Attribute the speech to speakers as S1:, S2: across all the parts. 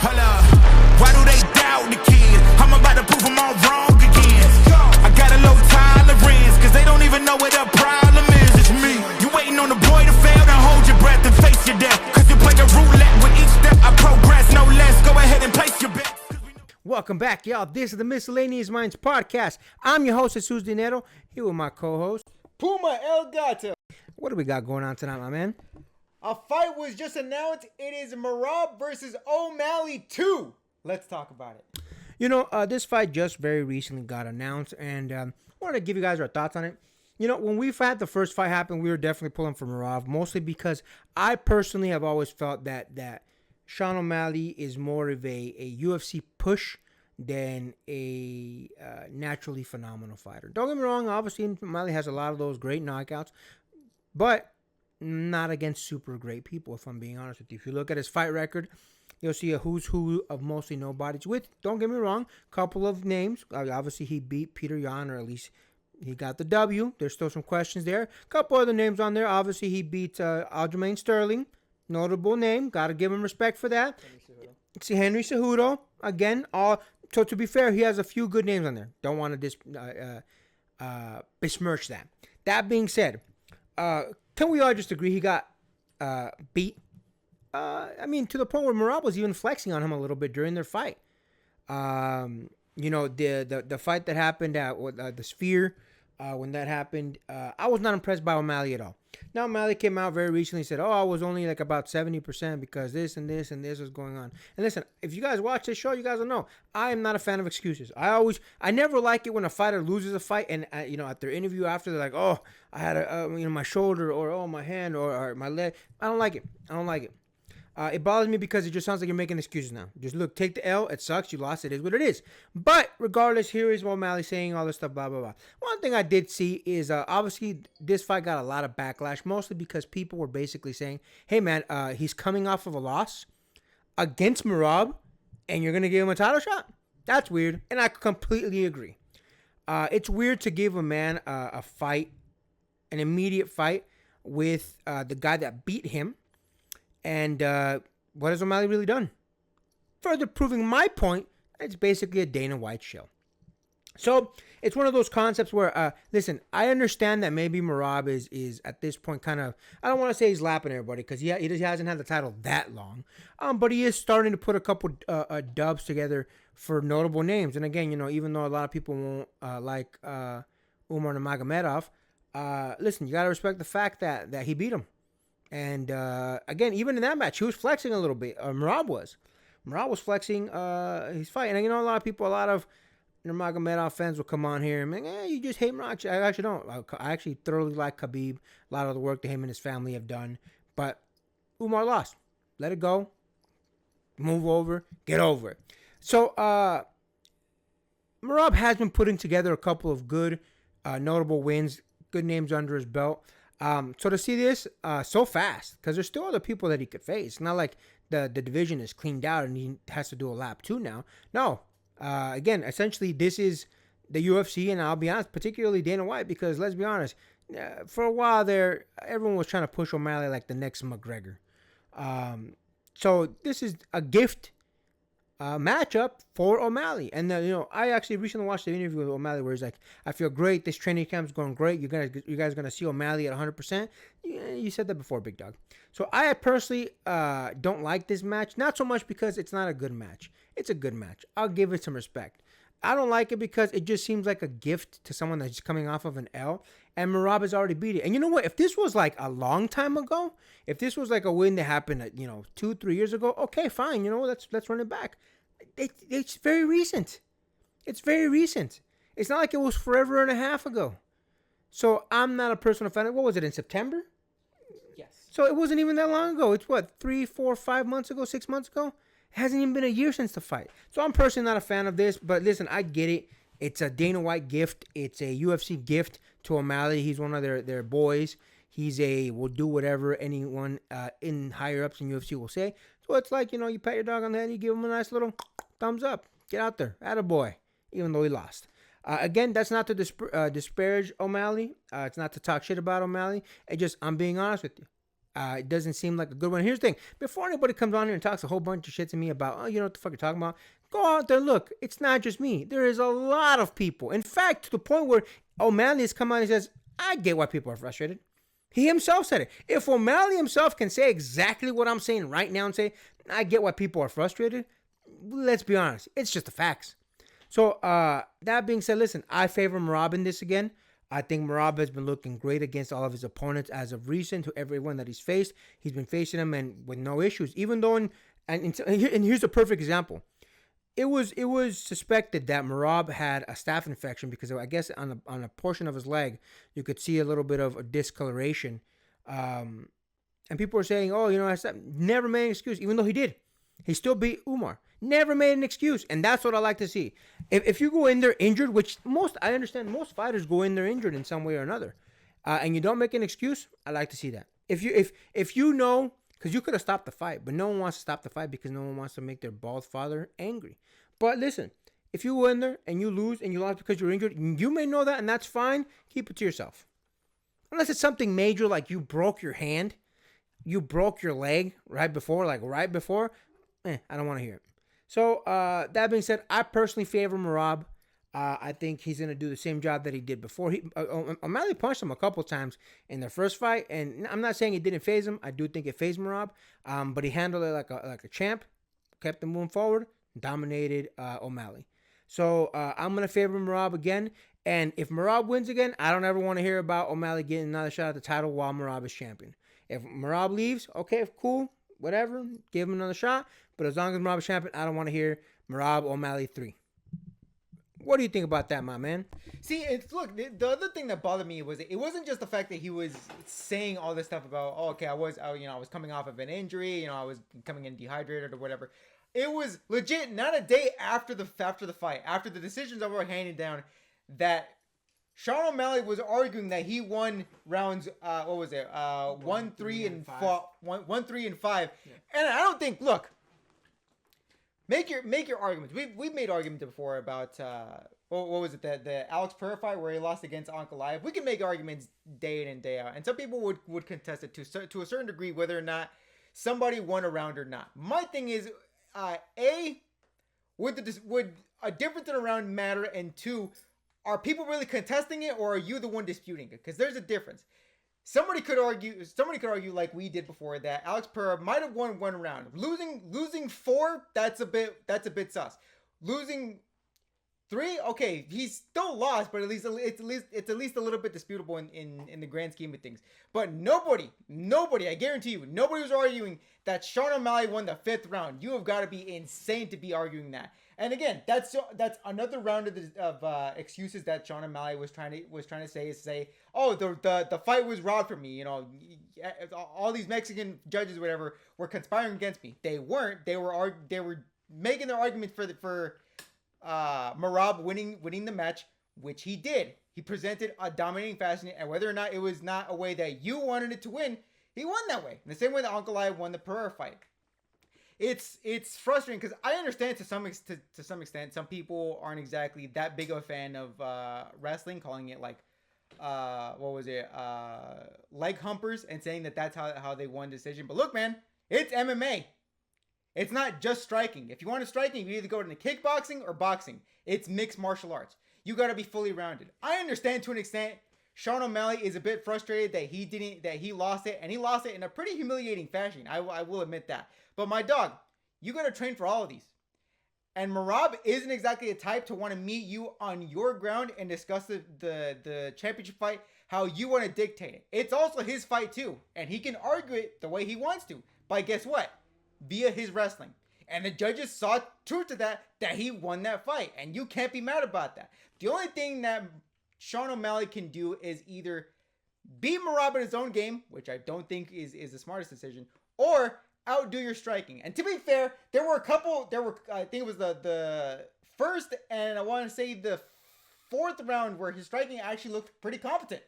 S1: Hold up, why do they doubt the kid? I'm about to prove them all wrong again. I got a low tolerance, cause they don't even know what the problem is. It's me. You waiting on the boy to fail, then hold your breath and face your death. Cause you play a roulette with each step I progress, no less. Go ahead and place your bet.
S2: Welcome back, y'all. This is the Miscellaneous Minds Podcast. I'm your host, Jesus Dinero, here with my co-host,
S3: Puma El Gato.
S2: What do we got going on tonight, my man?
S3: A fight was just announced. It is Merab versus O'Malley 2. Let's talk about it.
S2: You know, this fight just very recently got announced, and I wanted to give you guys our thoughts on it. You know, when we've had the first fight happen, we were definitely pulling for Merab, mostly because I personally have always felt that Sean O'Malley is more of a UFC push than a naturally phenomenal fighter. Don't get me wrong, obviously O'Malley has a lot of those great knockouts, but not against super great people, if I'm being honest with you. If you look at his fight record, you'll see a who's who of mostly nobodies with, don't get me wrong, a couple of names. Obviously, he beat Peter Yan, or at least he got the W. There's still some questions there. A couple other names on there. Obviously, he beat Aljamain Sterling. Notable name. Got to give him respect for that. Henry Cejudo. Again, so to be fair, he has a few good names on there. Don't want to besmirch that. That being said, can we all just agree he got beat? I mean, to the point where Merab was even flexing on him a little bit during their fight. You know, the fight that happened at the Sphere, when that happened, I was not impressed by O'Malley at all. Now, O'Malley came out very recently and said, I was only like about 70% because this and this and this was going on. And listen, if you guys watch this show, you guys will know, I am not a fan of excuses. I never like it when a fighter loses a fight and, you know, at their interview after, they're like, I had my shoulder, or my hand, or my leg. I don't like it. It bothers me because it just sounds like you're making excuses now. Just look, take the L. It sucks. You lost. It is what it is. But regardless, here is O'Malley saying all this stuff, blah, blah, blah. One thing I did see is obviously this fight got a lot of backlash, mostly because people were basically saying, hey, man, he's coming off of a loss against Merab, and you're going to give him a title shot? That's weird, and I completely agree. It's weird to give a man a fight, an immediate fight with the guy that beat him. And what has O'Malley really done? Further proving my point, it's basically a Dana White show. So it's one of those concepts where, listen, I understand that maybe Merab is at this point kind of, I don't want to say he's lapping everybody because he hasn't had the title that long. But he is starting to put a couple dubs together for notable names. And again, you know, even though a lot of people won't like Umar Nurmagomedov, listen, you got to respect the fact that he beat him. And, again, even in that match, he was flexing a little bit. Merab was flexing his fight. And, you know, a lot of Nurmagomedov fans will come on here and be you just hate Merab. I actually don't. I actually thoroughly like Khabib. A lot of the work that him and his family have done. But Umar lost. Let it go. Move over. Get over it. So, Merab has been putting together a couple of good, notable wins. Good names under his belt. So to see this so fast, because there's still other people that he could face. It's not like the division is cleaned out and he has to do a lap 2 now. No. Again, essentially, this is the UFC, and I'll be honest, particularly Dana White, because let's be honest, for a while there, everyone was trying to push O'Malley like the next McGregor. So this is a gift matchup for O'Malley. And, you know, I actually recently watched the interview with O'Malley where he's like, I feel great. This training camp is going great. You guys are going to see O'Malley at 100%. You said that before, big dog. So I personally don't like this match. Not so much because it's not a good match. It's a good match. I'll give it some respect. I don't like it because it just seems like a gift to someone that's coming off of an L. And Merab has already beat it. And you know what? If this was like a long time ago, if this was like a win that happened, 2-3 years ago, okay, fine. You know, let's run it back. It's very recent. It's very recent. It's not like it was forever and a half ago. So I'm not a personal fan. What was it, in September?
S3: Yes.
S2: So it wasn't even that long ago. It's what, 3, 4, 5 months ago, 6 months ago? It hasn't even been a year since the fight. So I'm personally not a fan of this. But listen, I get it. It's a Dana White gift. It's a UFC gift to O'Malley. He's one of their boys. Will do whatever anyone in higher ups in UFC will say. So it's like, you pat your dog on the head, you give him a nice little thumbs up. Get out there. Attaboy. Even though he lost. Again, that's not to disparage O'Malley. It's not to talk shit about O'Malley. I'm being honest with you. It doesn't seem like a good one. Here's the thing: before anybody comes on here and talks a whole bunch of shit to me about, oh, you know what the fuck you're talking about, go out there, look. It's not just me. There is a lot of people. In fact, to the point where O'Malley has come out and says, I get why people are frustrated. He himself said it. If O'Malley himself can say exactly what I'm saying right now and say, I get why people are frustrated, let's be honest. It's just the facts. So, that being said, listen, I favor Merab in this again. I think Merab has been looking great against all of his opponents as of recent. To everyone that he's faced, he's been facing them and with no issues. Even though, and here's a perfect example. It was suspected that Merab had a staph infection because I guess on a portion of his leg you could see a little bit of a discoloration, and people were saying, oh, you know, I never made an excuse, even though he did. He still beat Umar. Never made an excuse, and that's what I like to see. If you go in there injured, which I understand most fighters go in there injured in some way or another, and you don't make an excuse, I like to see that. If you know, because you could have stopped the fight, but no one wants to stop the fight because no one wants to make their bald father angry. But listen, if you go in there and you lose and you lost because you're injured, you may know that, and that's fine. Keep it to yourself. Unless it's something major like you broke your hand, you broke your leg right before, I don't want to hear it. So, that being said, I personally favor Merab. I think he's going to do the same job that he did before. O'Malley punched him a couple times in their first fight, and I'm not saying it didn't phase him. I do think it phased Merab, but he handled it like a champ, kept him moving forward, dominated O'Malley. So, I'm going to favor Merab again, and if Merab wins again, I don't ever want to hear about O'Malley getting another shot at the title while Merab is champion. If Merab leaves, okay, cool, whatever, give him another shot. But as long as Merab is champion, I don't want to hear Merab O'Malley 3. What do you think about that, my man?
S3: See, look, the other thing that bothered me was it wasn't just the fact that he was saying all this stuff about, oh, okay, I was coming off of an injury, I was coming in dehydrated or whatever. It was legit not a day after the fight, after the decisions that were handed down, that Sean O'Malley was arguing that he won rounds. 1, 3, and 5. 1, 3, and 5. Yeah. And I don't think. Look, make your arguments. We've made arguments before about what was it, the Alex Pereira fight where he lost against Ankalaev. We can make arguments day in and day out, and some people would contest it to a certain degree whether or not somebody won a round or not. My thing is, would a difference in a round matter, and two, are people really contesting it, or are you the one disputing it? Because there's a difference. Somebody could argue like we did before that Alex Pereira might have won one round. Losing 4, that's a bit sus. Losing 3, okay, he's still lost, but it's at least a little bit disputable in the grand scheme of things. But nobody, I guarantee you, nobody was arguing that Sean O'Malley won the 5th round. You have got to be insane to be arguing that. And again, that's another round of excuses that Sean O'Malley was trying to say, oh, the fight was robbed from me. All these Mexican judges, whatever, were conspiring against me. They weren't. They were making their argument for Merab winning the match, which he did. He presented a dominating fashion, and whether or not it was not a way that you wanted it to win, he won that way. In the same way that Ankalaev won the Pereira fight. It's frustrating because I understand to some extent some people aren't exactly that big of a fan of wrestling, calling it like leg humpers, and saying that that's how they won decision. But look, man, it's MMA. It's not just striking. If you want to striking, you either go into kickboxing or boxing. It's mixed martial arts. You got to be fully rounded. I understand to an extent. Sean O'Malley is a bit frustrated that he lost it, and he lost it in a pretty humiliating fashion. I will admit that. But my dog, you got to train for all of these. And Merab isn't exactly a type to want to meet you on your ground and discuss the championship fight how you want to dictate it. It's also his fight too, and he can argue it the way he wants to. But guess what? Via his wrestling. And the judges saw truth to that he won that fight, and you can't be mad about that. The only thing that Sean O'Malley can do is either beat Merab in his own game, which I don't think is the smartest decision, or outdo your striking. And to be fair, I think it was the first and I want to say the 4th round where his striking actually looked pretty competent.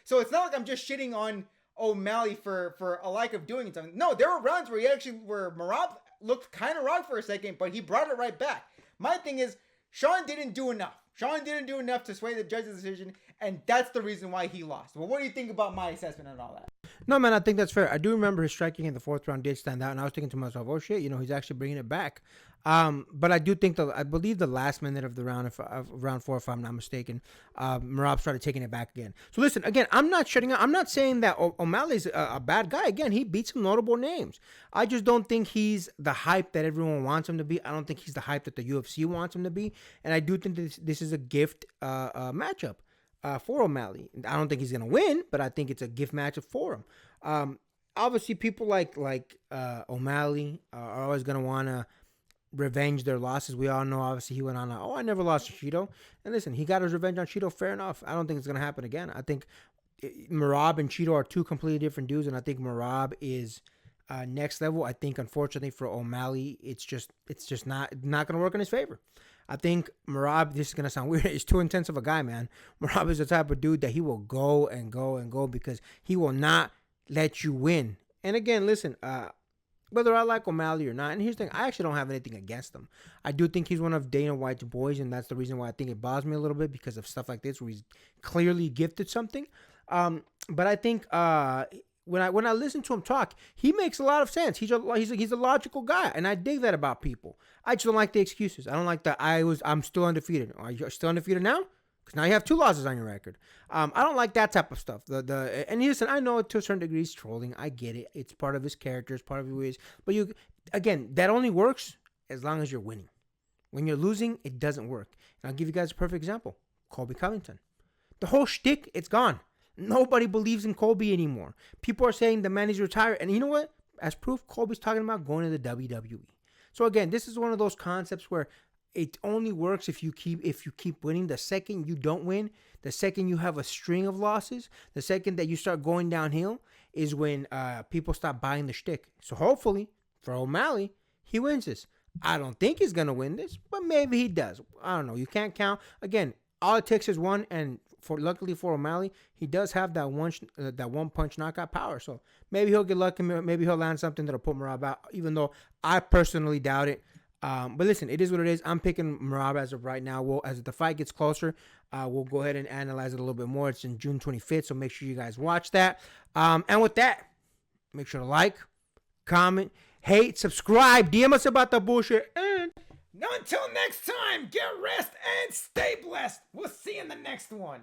S3: So it's not like I'm just shitting on O'Malley for a lack of doing something. No, there were rounds where Merab looked kind of wrong for a second, but he brought it right back. My thing is, Sean didn't do enough. To sway the judge's decision, and that's the reason why he lost. Well, what do you think about my assessment and all that?
S2: No, man, I think that's fair. I do remember his striking in the fourth round did stand out, and I was thinking to myself, "Oh shit, he's actually bringing it back." But I do think I believe the last minute of the round, of round four, if I'm not mistaken, Marab started taking it back again. So listen, again, I'm not shutting up. I'm not saying that O'Malley's a bad guy. Again, he beat some notable names. I just don't think he's the hype that everyone wants him to be. I don't think he's the hype that the UFC wants him to be, and I do think this is a gift matchup. For O'Malley. I don't think he's gonna win, but I think it's a gift matchup for him. Obviously, people like O'Malley are always gonna wanna revenge their losses. We all know, obviously, he went on, I never lost to Cheeto. And listen, he got his revenge on Cheeto, fair enough. I don't think it's going to happen again. I think Marab and Cheeto are two completely different dudes, and I think Marab is next level. I think, unfortunately, for O'Malley, it's just not going to work in his favor. I think Marab, this is going to sound weird, is too intense of a guy, man. Marab is the type of dude that he will go and go and go because he will not let you win. And again, listen, whether I like O'Malley or not, and here's the thing, I actually don't have anything against him. I do think he's one of Dana White's boys, and that's the reason why I think it bothers me a little bit, because of stuff like this where he's clearly gifted something. But I think when I listen to him talk, he makes a lot of sense. He's a logical guy, and I dig that about people. I just don't like the excuses. I don't like that I'm still undefeated. Are you still undefeated now? Because now you have 2 losses on your record. I don't like that type of stuff. And listen, I know to a certain degree he's trolling. I get it. It's part of his character. It's part of who he is. But again, that only works as long as you're winning. When you're losing, it doesn't work. And I'll give you guys a perfect example. Colby Covington. The whole shtick, it's gone. Nobody believes in Colby anymore. People are saying the man is retired. And you know what? As proof, Colby's talking about going to the WWE. So again, this is one of those concepts where it only works if you keep winning. The second you don't win, the second you have a string of losses, the second that you start going downhill is when people stop buying the shtick. So hopefully for O'Malley, he wins this. I don't think he's gonna win this, but maybe he does. I don't know. You can't count. Again, all it takes is one, and luckily for O'Malley, he does have that one punch knockout power. So maybe he'll get lucky. Maybe he'll land something that'll put Marab out. Even though I personally doubt it. But listen, it is what it is. I'm picking Marab as of right now. As the fight gets closer, we'll go ahead and analyze it a little bit more. It's in June 25th, so make sure you guys watch that. And with that, make sure to like, comment, hate, subscribe, DM us about the bullshit. And
S3: until next time, get rest and stay blessed. We'll see you in the next one.